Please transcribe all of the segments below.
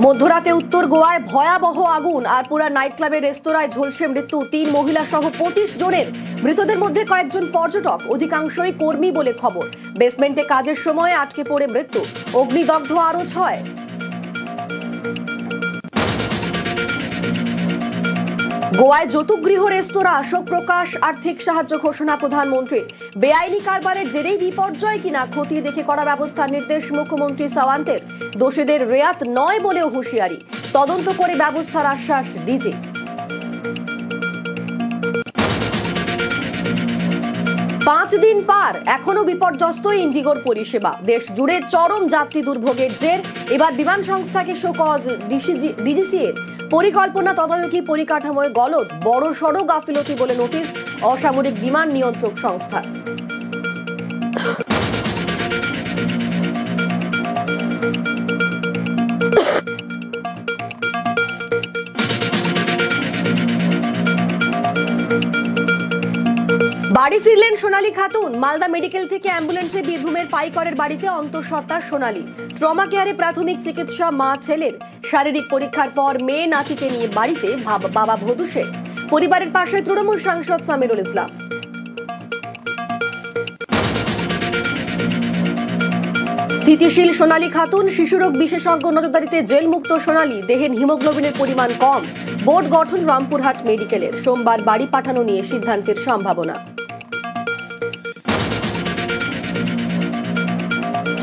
মধ্যরাতে উত্তর গোয়ায় ভয়াবহ আগুন আর পুরা নাইট ক্লাবের রেস্তোরাঁয় ঝলসে মৃত্যু ৩ মহিলা সহ ২৫ জনের। মৃতদের মধ্যে কয়েকজন পর্যটক, অধিকাংশই কর্মী বলে খবর। বেসমেন্টে কাজের সময় আটকে পড়ে মৃত্যু, অগ্নিদগ্ধ আরো ৬। গোয়ায় যৌতুকগৃহ রেস্তোরাঁ শোক প্রকাশ, আর্থিক সাহায্য ঘোষণা প্রধানমন্ত্রীর। বেআইনি কারবারের জেরেই বিপর্যয় কিনা খতিয়ে দেখে করা ব্যবস্থার নির্দেশ মুখ্যমন্ত্রী সাওয়ান্তের। দোষীদের রেয়াত নয় বলেও হুঁশিয়ারি, তদন্ত করে ব্যবস্থার আশ্বাস ডিজির। পাঁচ দিন পার, এখনো বিপর্যস্ত ইন্ডিগোর পরিষেবা। দেশ জুড়ে চরম যাত্রী দুর্ভোগের জের। এবার বিমান সংস্থাকে শোকজ ডিজিসিএর। পরিকল্পনা, তদারকি, পরিকাঠামোয় গলদ, বড় সড় গাফিলতি বলে নোটিশ অসামরিক বিমান নিয়ন্ত্রক সংস্থা। বাড়ি ফিরলেন সোনালী খাতুন। মালদা মেডিকেল থেকে অ্যাম্বুলেন্সে বীরভূমের পাইকরের বাড়িতে অন্তঃসত্ত্বা সোনালী। ট্রমা কেয়ারে প্রাথমিক চিকিৎসা মা ছেলের। শারীরিক পরীক্ষার পর মেয়ে নাতিকে নিয়ে বাড়িতে বাবা ভদু শেখ। পরিবারের পাশে তৃণমূল সাংসদ সামিরুল ইসলাম। স্থিতিশীল সোনালী খাতুন, শিশুরোগ বিশেষজ্ঞ নজরদারিতে জেলমুক্ত সোনালী। দেহের হিমোগ্লোবিনের পরিমাণ কম। বোর্ড গঠন রামপুরহাট মেডিকেলের। সোমবার বাড়ি পাঠানো নিয়ে সিদ্ধান্তের সম্ভাবনা।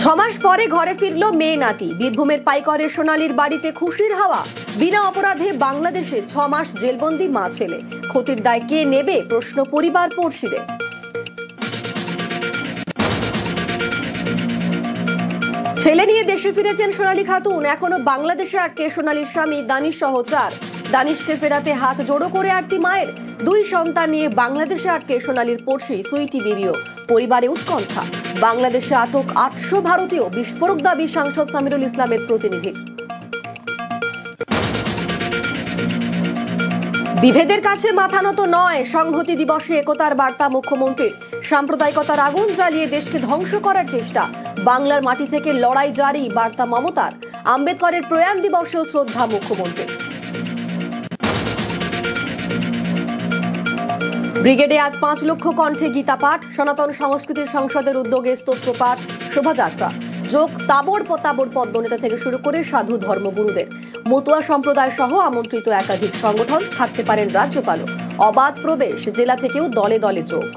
৬ মাস পরে ঘরে ফিরল মেয়ে নাতি। বীরভূমের পাইকরের সোনালীর বাড়িতে খুশির হাওয়া। বিনা অপরাধে বাংলাদেশে ৬ মাস জেলবন্দি মা ছেলে। ক্ষতির দায় কে নেবে, প্রশ্ন পরিবার পড়শিদের। ছেলে নিয়ে দেশে ফিরেছেন সোনালী খাতুন। এখনো বাংলাদেশে আটকে সোনালীর স্বামী দানিশ সহ ৪। দানিশকে ফেরাতে হাত জোড়ো করে আরতি মায়ের। ২ সন্তান নিয়ে বাংলাদেশে আটকে সোনালীর পড়শি সুইটি বিবিও। পরিবারে উৎকণ্ঠা। বাংলাদেশে আটক ৮০০ ভারতীয়। বিস্ফোরক দাবি সাংসদ সামিরুল ইসলামের প্রতিনিধি। বিভেদের কাছে মাথা নত নয়, সংহতি দিবসে একতার বার্তা মুখ্যমন্ত্রীর। সাম্প্রদায়িকতার আগুন জ্বালিয়ে দেশকে ধ্বংস করার চেষ্টা। বাংলার মাটি থেকে লড়াই জারি, বার্তা মমতার। আম্বেদকরের প্রয়াণ দিবসেও শ্রদ্ধা মুখ্যমন্ত্রীর। ব্রিগেডে আজ ৫ লক্ষ কণ্ঠে গীতা পাঠ। সনাতন সংস্কৃতি সংসদের উদ্যোগে স্তোত্রপাঠ, শোভাযাত্রা। যোগ তাবড় পদ্মনেতা থেকে শুরু করে সাধু ধর্মগুরুদের। মতুয়া সম্প্রদায় সহ আমন্ত্রিত একাধিক সংগঠন, থাকতে পারেন রাজ্যপালও। অবাধ প্রবেশ, জেলা থেকেও দলে দলে যোগ।